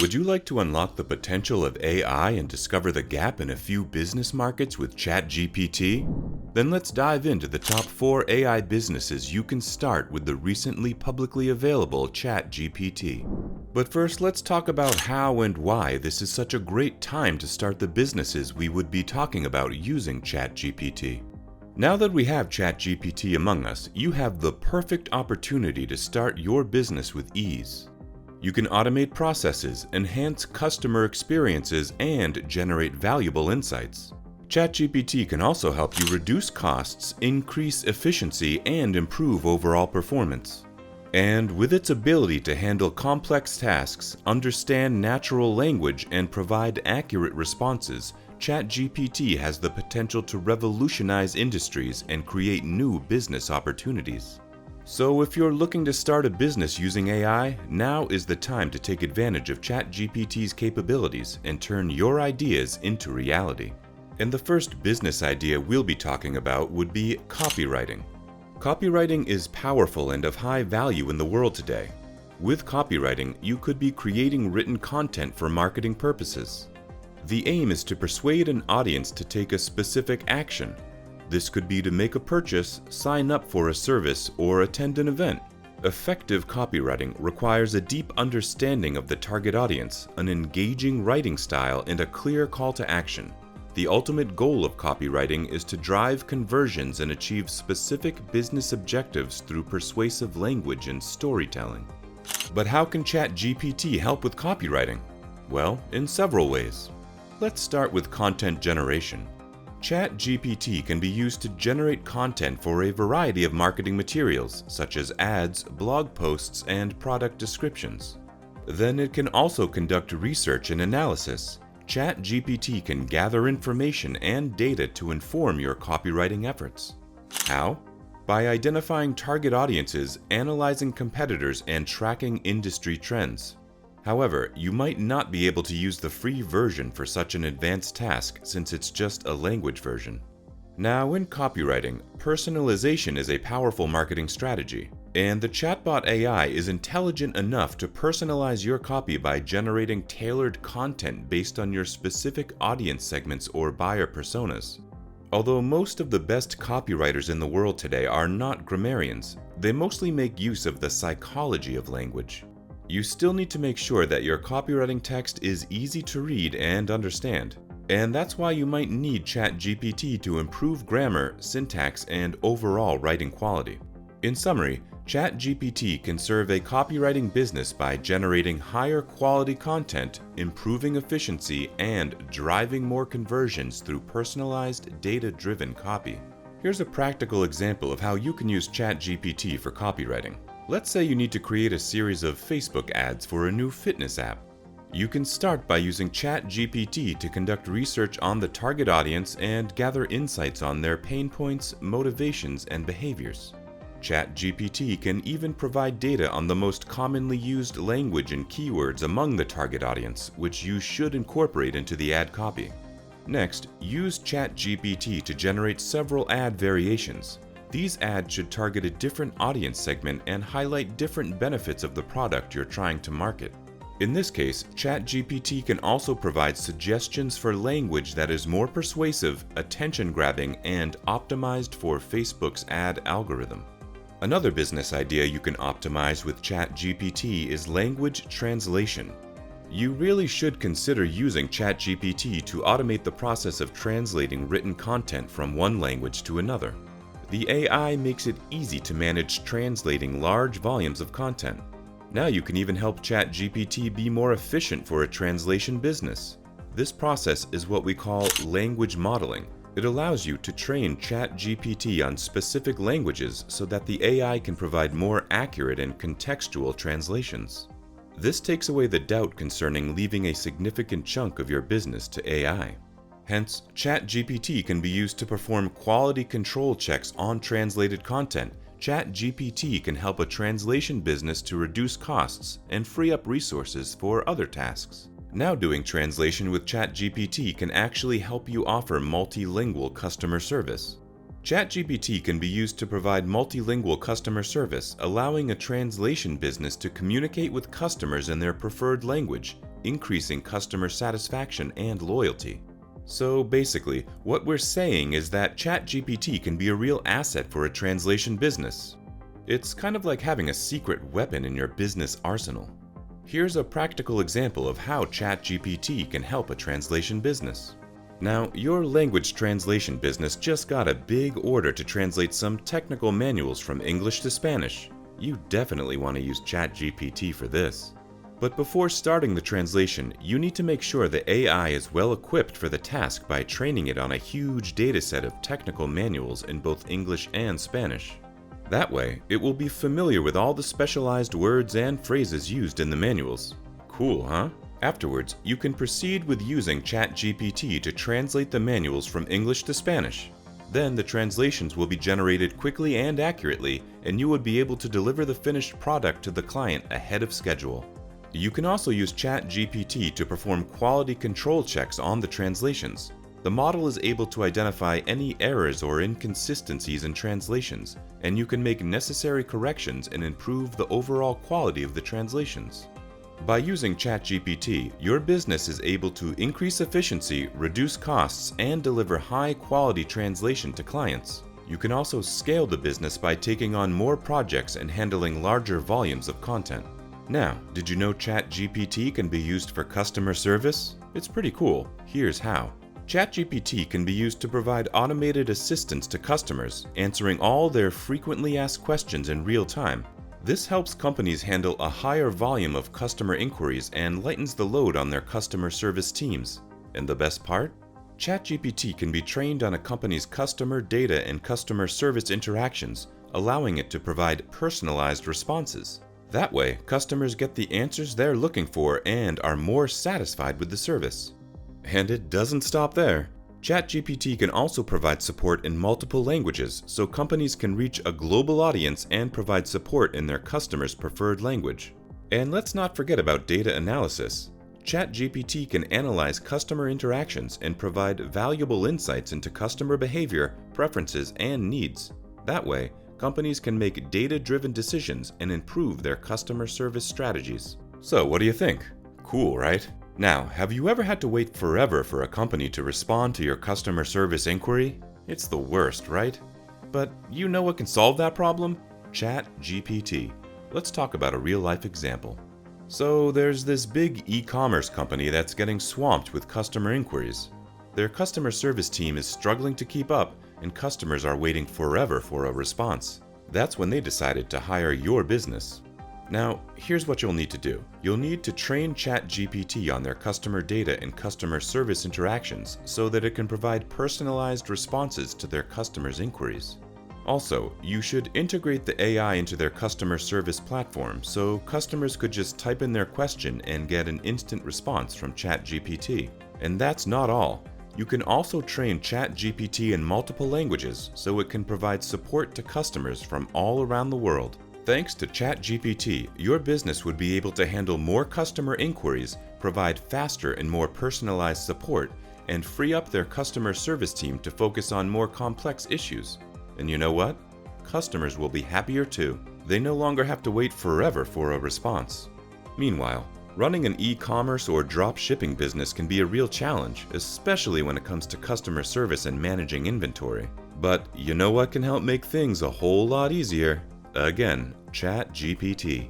Would you like to unlock the potential of AI and discover the gap in a few business markets with ChatGPT? Then let's dive into the top 4 AI businesses you can start with the recently publicly available ChatGPT. But first, let's talk about how and why this is such a great time to start the businesses we would be talking about using ChatGPT. Now that we have ChatGPT among us, you have the perfect opportunity to start your business with ease. You can automate processes, enhance customer experiences, and generate valuable insights. ChatGPT can also help you reduce costs, increase efficiency, and improve overall performance. And with its ability to handle complex tasks, understand natural language, and provide accurate responses, ChatGPT has the potential to revolutionize industries and create new business opportunities. So if you're looking to start a business using AI, now is the time to take advantage of ChatGPT's capabilities and turn your ideas into reality. And the first business idea we'll be talking about would be copywriting. Copywriting is powerful and of high value in the world today. With copywriting, you could be creating written content for marketing purposes. The aim is to persuade an audience to take a specific action. This could be to make a purchase, sign up for a service, or attend an event. Effective copywriting requires a deep understanding of the target audience, an engaging writing style, and a clear call to action. The ultimate goal of copywriting is to drive conversions and achieve specific business objectives through persuasive language and storytelling. But how can ChatGPT help with copywriting? Well, in several ways. Let's start with content generation. ChatGPT can be used to generate content for a variety of marketing materials, such as ads, blog posts, and product descriptions. Then it can also conduct research and analysis. ChatGPT can gather information and data to inform your copywriting efforts. How? By identifying target audiences, analyzing competitors, and tracking industry trends. However, you might not be able to use the free version for such an advanced task since it's just a language version. Now, in copywriting, personalization is a powerful marketing strategy, and the chatbot AI is intelligent enough to personalize your copy by generating tailored content based on your specific audience segments or buyer personas. Although most of the best copywriters in the world today are not grammarians, they mostly make use of the psychology of language. You still need to make sure that your copywriting text is easy to read and understand, and that's why you might need ChatGPT to improve grammar, syntax, and overall writing quality. In summary, ChatGPT can serve a copywriting business by generating higher quality content, improving efficiency, and driving more conversions through personalized, data-driven copy. Here's a practical example of how you can use ChatGPT for copywriting. Let's say you need to create a series of Facebook ads for a new fitness app. You can start by using ChatGPT to conduct research on the target audience and gather insights on their pain points, motivations, and behaviors. ChatGPT can even provide data on the most commonly used language and keywords among the target audience, which you should incorporate into the ad copy. Next, use ChatGPT to generate several ad variations. These ads should target a different audience segment and highlight different benefits of the product you're trying to market. In this case, ChatGPT can also provide suggestions for language that is more persuasive, attention-grabbing, and optimized for Facebook's ad algorithm. Another business idea you can optimize with ChatGPT is language translation. You really should consider using ChatGPT to automate the process of translating written content from one language to another. The AI makes it easy to manage translating large volumes of content. Now you can even help ChatGPT be more efficient for a translation business. This process is what we call language modeling. It allows you to train ChatGPT on specific languages so that the AI can provide more accurate and contextual translations. This takes away the doubt concerning leaving a significant chunk of your business to AI. Hence, ChatGPT can be used to perform quality control checks on translated content. ChatGPT can help a translation business to reduce costs and free up resources for other tasks. Now doing translation with ChatGPT can actually help you offer multilingual customer service. ChatGPT can be used to provide multilingual customer service, allowing a translation business to communicate with customers in their preferred language, increasing customer satisfaction and loyalty. So basically, what we're saying is that ChatGPT can be a real asset for a translation business. It's kind of like having a secret weapon in your business arsenal. Here's a practical example of how ChatGPT can help a translation business. Now, your language translation business just got a big order to translate some technical manuals from English to Spanish. You definitely want to use ChatGPT for this. But before starting the translation, you need to make sure the AI is well equipped for the task by training it on a huge dataset of technical manuals in both English and Spanish. That way, it will be familiar with all the specialized words and phrases used in the manuals. Cool, huh? Afterwards, you can proceed with using ChatGPT to translate the manuals from English to Spanish. Then the translations will be generated quickly and accurately, and you would be able to deliver the finished product to the client ahead of schedule. You can also use ChatGPT to perform quality control checks on the translations. The model is able to identify any errors or inconsistencies in translations, and you can make necessary corrections and improve the overall quality of the translations. By using ChatGPT, your business is able to increase efficiency, reduce costs, and deliver high-quality translation to clients. You can also scale the business by taking on more projects and handling larger volumes of content. Now, did you know ChatGPT can be used for customer service? It's pretty cool. Here's how. ChatGPT can be used to provide automated assistance to customers, answering all their frequently asked questions in real time. This helps companies handle a higher volume of customer inquiries and lightens the load on their customer service teams. And the best part? ChatGPT can be trained on a company's customer data and customer service interactions, allowing it to provide personalized responses. That way, customers get the answers they're looking for and are more satisfied with the service. And it doesn't stop there. ChatGPT can also provide support in multiple languages, so companies can reach a global audience and provide support in their customers' preferred language. And let's not forget about data analysis. ChatGPT can analyze customer interactions and provide valuable insights into customer behavior, preferences, and needs. That way, companies can make data-driven decisions and improve their customer service strategies. So, what do you think? Cool, right? Now, have you ever had to wait forever for a company to respond to your customer service inquiry? It's the worst, right? But you know what can solve that problem? ChatGPT. Let's talk about a real-life example. So, there's this big e-commerce company that's getting swamped with customer inquiries. Their customer service team is struggling to keep up, and customers are waiting forever for a response. That's when they decided to hire your business. Now, here's what you'll need to do. You'll need to train ChatGPT on their customer data and customer service interactions so that it can provide personalized responses to their customers' inquiries. Also, you should integrate the AI into their customer service platform so customers could just type in their question and get an instant response from ChatGPT. And that's not all. You can also train ChatGPT in multiple languages so it can provide support to customers from all around the world. Thanks to ChatGPT, your business would be able to handle more customer inquiries, provide faster and more personalized support, and free up their customer service team to focus on more complex issues. And you know what? Customers will be happier too. They no longer have to wait forever for a response. Meanwhile, running an e-commerce or drop shipping business can be a real challenge, especially when it comes to customer service and managing inventory. But you know what can help make things a whole lot easier? Again, ChatGPT.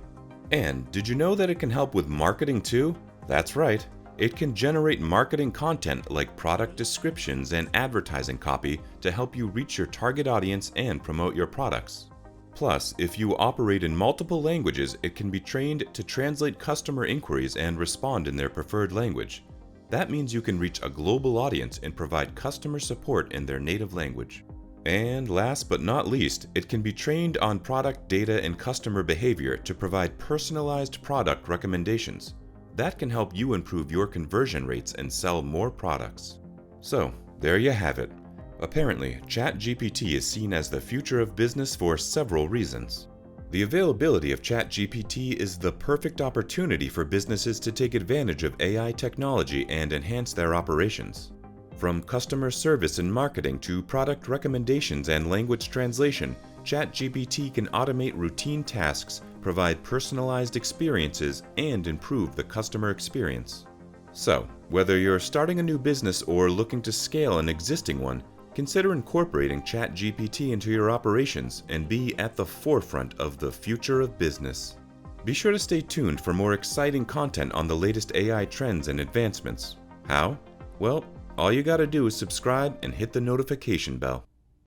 And did you know that it can help with marketing too? That's right. It can generate marketing content like product descriptions and advertising copy to help you reach your target audience and promote your products. Plus, if you operate in multiple languages, it can be trained to translate customer inquiries and respond in their preferred language. That means you can reach a global audience and provide customer support in their native language. And last but not least, it can be trained on product data and customer behavior to provide personalized product recommendations. That can help you improve your conversion rates and sell more products. So, there you have it. Apparently, ChatGPT is seen as the future of business for several reasons. The availability of ChatGPT is the perfect opportunity for businesses to take advantage of AI technology and enhance their operations. From customer service and marketing to product recommendations and language translation, ChatGPT can automate routine tasks, provide personalized experiences, and improve the customer experience. So, whether you're starting a new business or looking to scale an existing one, consider incorporating ChatGPT into your operations and be at the forefront of the future of business. Be sure to stay tuned for more exciting content on the latest AI trends and advancements. How? Well, all you gotta do is subscribe and hit the notification bell.